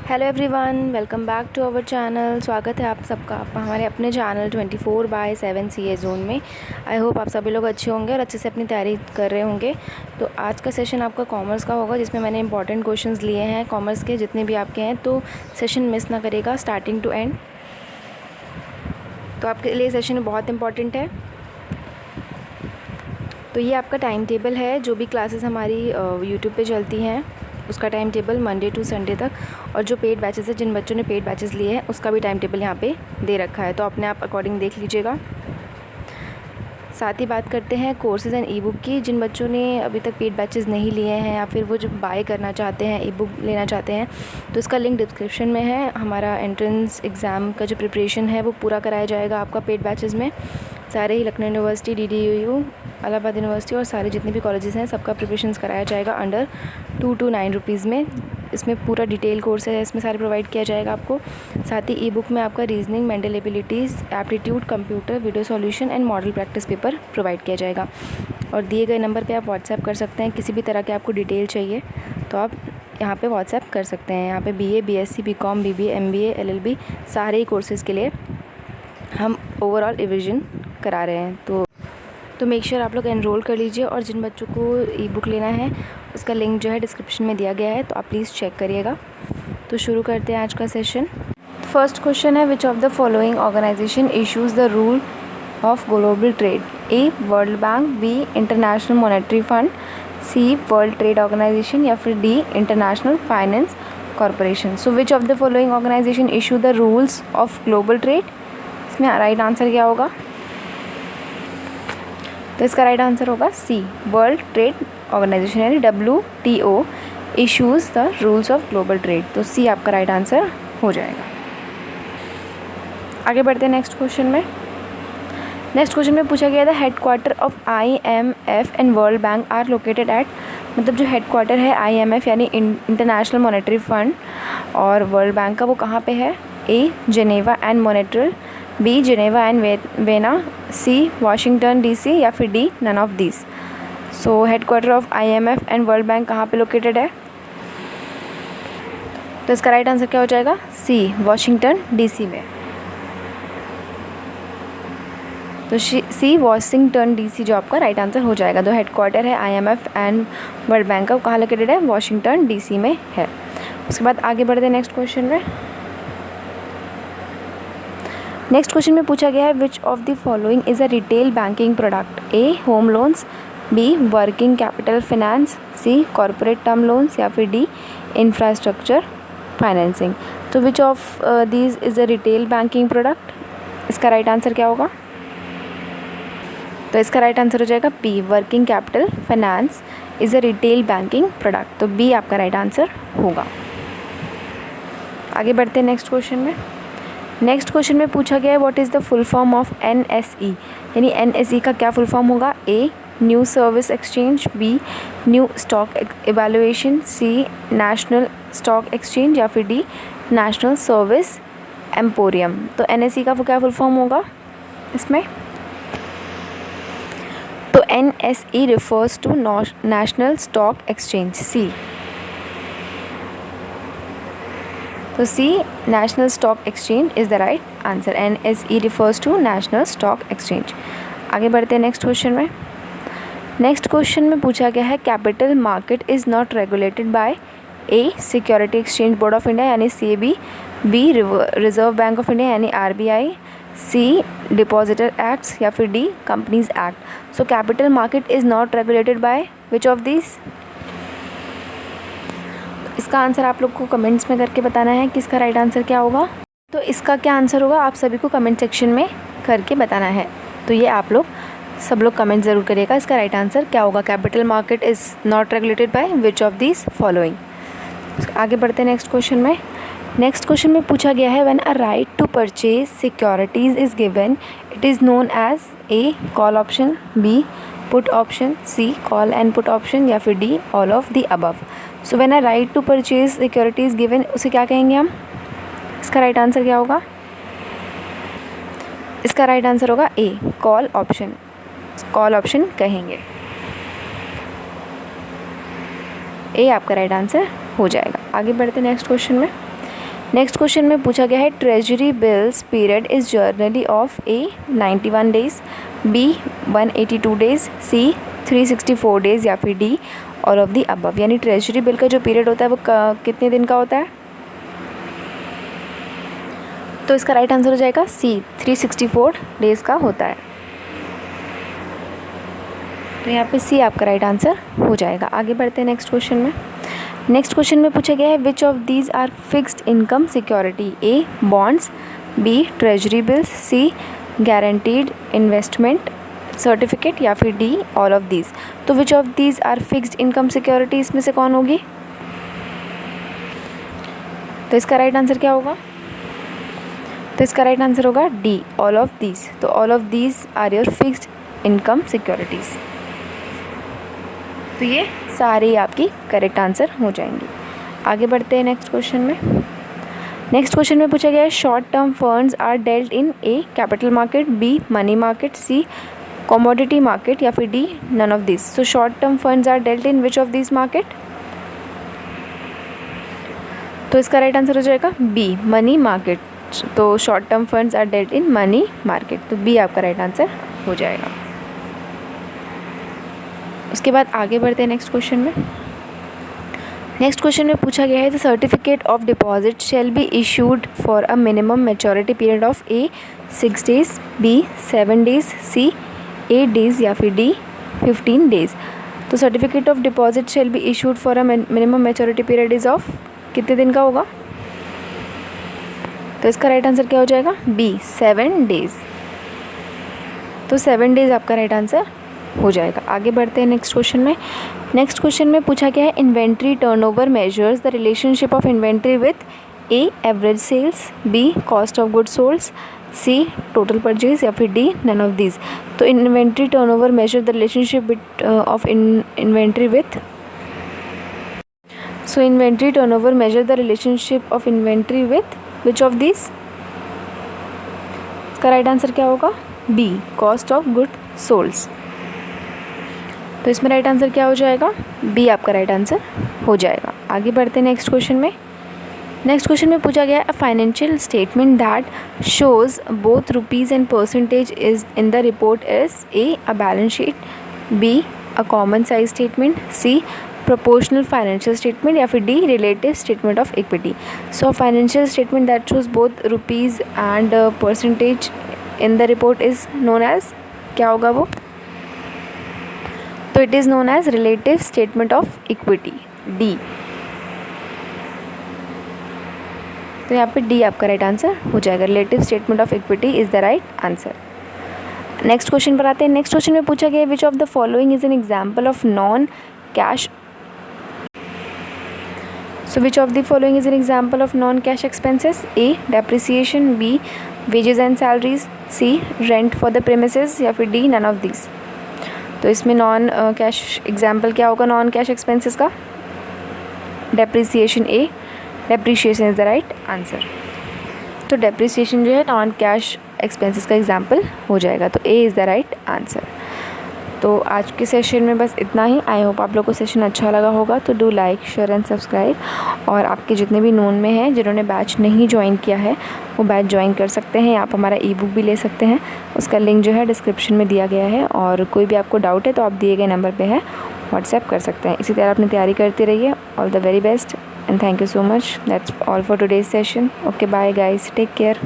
Hello everyone, welcome back to our channel. स्वागत है आप सबका हमारे अपने चैनल 24/7 CA जोन में। आई होप आप सभी लोग अच्छे होंगे और अच्छे से अपनी तैयारी कर रहे होंगे। तो आज का सेशन आपका कॉमर्स का होगा, जिसमें मैंने इंपॉर्टेंट क्वेश्चंस लिए हैं कॉमर्स के, जितने भी आपके हैं। तो सेशन मिस ना करेगा स्टार्टिंग टू एंड। तो आपके लिए सेशन बहुत इंपॉर्टेंट है। तो ये आपका टाइम टेबल है, जो भी क्लासेस हमारी यूट्यूब पे चलती हैं उसका time table Monday to Sunday तक, और जो पेड बैचेस है, जिन बच्चों ने पेड बैचेस लिए हैं उसका भी टाइम टेबल यहाँ पे दे रखा है। तो अपने आप अकॉर्डिंग देख लीजिएगा। साथ ही बात करते हैं कोर्सेज़ एंड ई बुक की। जिन बच्चों ने अभी तक पेड बैचेस नहीं लिए हैं या फिर वो जो बाय करना चाहते हैं, ई बुक लेना चाहते हैं, तो इसका लिंक डिस्क्रिप्शन में है। हमारा एंट्रेंस एग्ज़ाम का जो प्रिपरेशन है वो पूरा कराया जाएगा आपका पेड बैचेस में। सारे ही Lucknow university, DDU, Allahabad university और सारे जितने भी कॉलेजेस हैं सबका प्रिपरेशंस कराया जाएगा अंडर 2 to 9 रुपीज़ में। इसमें पूरा डिटेल कोर्स है, इसमें सारे प्रोवाइड किया जाएगा आपको। साथ ही ई बुक में आपका reasoning, mental abilities, aptitude, computer, video solution and model practice paper provide किया जाएगा। और दिए गए नंबर पे आप व्हाट्सएप कर सकते हैं। किसी भी तरह के आपको डिटेल चाहिए तो आप यहाँ पे व्हाट्सएप कर सकते हैं। यहाँ पे BA, BSc, BCom, BBA, MBA, LLB सारे ही कोर्सेज़ के लिए हम ओवरऑल रिविज़न करा रहे हैं। तो मेक श्योर आप लोग एनरोल कर लीजिए। और जिन बच्चों को ई बुक लेना है उसका लिंक जो है डिस्क्रिप्शन में दिया गया है, तो आप प्लीज़ चेक करिएगा। तो शुरू करते हैं आज का सेशन। फर्स्ट क्वेश्चन है, which of the following organization issues the rule of global trade? A world bank, B international monetary fund, C world trade organization या फिर D international finance corporation. So which of the following organization issue the rules of global trade? इसमें right answer क्या होगा? तो इसका right answer होगा C world trade organization, यानी WTO issues the rules of global trade. तो C आपका right answer हो जाएगा। आगे बढ़ते हैं नेक्स्ट क्वेश्चन में। नेक्स्ट क्वेश्चन में पूछा गया था, headquarter of IMF and world bank are located at, मतलब जो हेडक्वार्टर है IMF यानी इंटरनेशनल मॉनेटरी फंड और वर्ल्ड बैंक का, वो कहाँ पे है? A Geneva and Montreal, B Geneva and Vienna, C Washington DC या फिर D none of this. So headquarter of IMF and world bank कहाँ पे लोकेटेड है? तो इसका राइट आंसर क्या हो जाएगा? C वाशिंगटन DC में। तो C वाशिंगटन DC जो आपका राइट आंसर हो जाएगा। जो हेडक्वार्टर है IMF एंड वर्ल्ड बैंक का, वो कहाँ लोकेटेड है? वाशिंगटन DC में है। उसके बाद आगे बढ़ते हैं नेक्स्ट क्वेश्चन में। नेक्स्ट क्वेश्चन में पूछा गया है, which of the following is a retail banking product? A home loans, B working capital finance, C corporate term loans या फिर D इंफ्रास्ट्रक्चर फाइनेंसिंग। तो which of these is a retail banking product? इसका right answer क्या होगा? तो इसका right answer हो जाएगा B working capital finance is a retail banking product. तो B आपका राइट आंसर होगा। आगे बढ़ते हैं नेक्स्ट क्वेश्चन में। नेक्स्ट क्वेश्चन में पूछा गया है, what is the full form of NSE, यानी NSE का क्या फुल फॉर्म होगा? A new service exchange, B new stock evaluation, C national stock exchange या फिर D नेशनल सर्विस एम्पोरियम। तो NSE का वो क्या फुल फॉर्म होगा इसमें? तो NSE refers to national stock exchange, C। तो C national stock exchange is the right answer. NSE refers to national stock exchange. आगे बढ़ते हैं नेक्स्ट क्वेश्चन में। नेक्स्ट क्वेश्चन में पूछा गया है, capital market is not regulated by A security exchange board of India यानी SEBI, B reserve bank of India यानी RBI, C डिपॉजिटर एक्ट्स या फिर D companies act. So capital market is not regulated by which of this? इसका answer आप लोग को comments में करके बताना है कि इसका राइट आंसर क्या होगा। तो इसका क्या आंसर होगा आप सभी को कमेंट सेक्शन में करके बताना है। तो ये आप लोग सब लोग कमेंट ज़रूर करिएगा, इसका राइट आंसर क्या होगा? Capital market is not regulated by which of this following. आगे बढ़ते हैं नेक्स्ट क्वेश्चन में। नेक्स्ट क्वेश्चन में पूछा गया है, when a right to purchase securities is given it is known as A call option, B put option, C call and put option या फिर D all of the above. So when a right to purchase securities given, उसे क्या कहेंगे हम? इसका right answer क्या होगा? इसका राइट आंसर होगा A call option, call option कहेंगे। A आपका राइट आंसर हो जाएगा। आगे बढ़ते हैं नेक्स्ट क्वेश्चन में। नेक्स्ट क्वेश्चन में पूछा गया है treasury bills period is generally of A 91 days, B 182 days, C 364 days या फिर D all of the above. यानी ट्रेजरी बिल का जो पीरियड होता है वो कितने दिन का होता है? तो इसका राइट आंसर हो जाएगा सी 364 डेज़ का होता है। तो यहाँ पे सी आपका राइट आंसर हो जाएगा। आगे बढ़ते हैं नेक्स्ट क्वेश्चन में। नेक्स्ट क्वेश्चन में पूछा गया है which of these are fixed income security, A bonds, B treasury bills, C guaranteed investment certificate या फिर डी ऑल ऑफ दीज। तो which of these are fixed income security इसमें से कौन होगी? तो इसका राइट आंसर क्या होगा? तो इसका राइट आंसर होगा डी ऑल ऑफ दीज। तो all of these are your fixed income securities. तो ये सारे आपकी करेक्ट आंसर हो जाएंगे। आगे बढ़ते हैं नेक्स्ट क्वेश्चन में। नेक्स्ट क्वेश्चन में पूछा गया है short term funds are dealt in A capital market, B money market, C commodity market या फिर D none of this. So short term funds are dealt in which of this market? तो इसका right answer हो जाएगा B money market. तो short term funds are dealt in money market. तो B आपका right answer हो जाएगा। उसके बाद आगे बढ़ते हैं नेक्स्ट क्वेश्चन में। नेक्स्ट क्वेश्चन में पूछा गया है the certificate of deposit shall be issued for a minimum maturity period of A 6 days, B 7 days, C 8 days या फिर डी 15 डेज। तो certificate of deposit shall be issued for a minimum maturity period is of कितने दिन का होगा? तो इसका right answer क्या हो जाएगा? B 7 days. तो 7 डेज आपका राइट आंसर हो जाएगा। आगे बढ़ते हैं नेक्स्ट क्वेश्चन में। नेक्स्ट क्वेश्चन में पूछा गया है inventory turnover measures the relationship of inventory with A average sales, B cost of goods sold, C total purchase या फिर डी नन ऑफ दीज। तो inventory turnover measure the relationship of inventory with, so inventory turnover measure the relationship of inventory with which of these? इसका right answer क्या होगा? B cost of goods sold. तो इसमें right answer क्या हो जाएगा? B आपका राइट आंसर हो जाएगा। आगे बढ़ते हैं नेक्स्ट क्वेश्चन में। नेक्स्ट क्वेश्चन में पूछा गया है a financial statement that shows both rupees and percentage is in the report is A a balance sheet, B a common size statement, C proportional financial statement या फिर D relative statement of equity. So financial statement that shows both rupees and percentage in the report is known as, क्या होगा वो? तो it is known as relative statement of equity, D. तो यहाँ पे D आपका राइट आंसर हो जाएगा। Relative statement of equity is the right answer. Next question पर आते हैं। नेक्स्ट क्वेश्चन में पूछा गया विच of the following is an example of non cash, so which of the following is an example of non-cash expenses? A depreciation, B wages and salaries, C rent for the premises या फिर D none of these। तो इसमें non cash example क्या होगा non cash expenses का? Depreciation, A depreciation is the right answer. तो depreciation जो है नॉन कैश एक्सपेंसेस का एग्जाम्पल हो जाएगा। तो A is the right answer. तो आज के सेशन में बस इतना ही। आई होप आप लोग को सेशन अच्छा लगा होगा। तो do like share and subscribe. और आपके जितने भी नोन में हैं जिन्होंने बैच नहीं ज्वाइन किया है वो बैच ज्वाइन कर सकते हैं। आप हमारा ई बुक भी ले सकते हैं, उसका लिंक जो है डिस्क्रिप्शन में दिया गया है। और कोई भी आपको डाउट है तो आप दिए गए नंबर पर है व्हाट्सएप कर सकते हैं। इसी तरह अपनी तैयारी करते रहिए। All the very best and thank you so much. That's all for today's session. Okay bye guys, take care.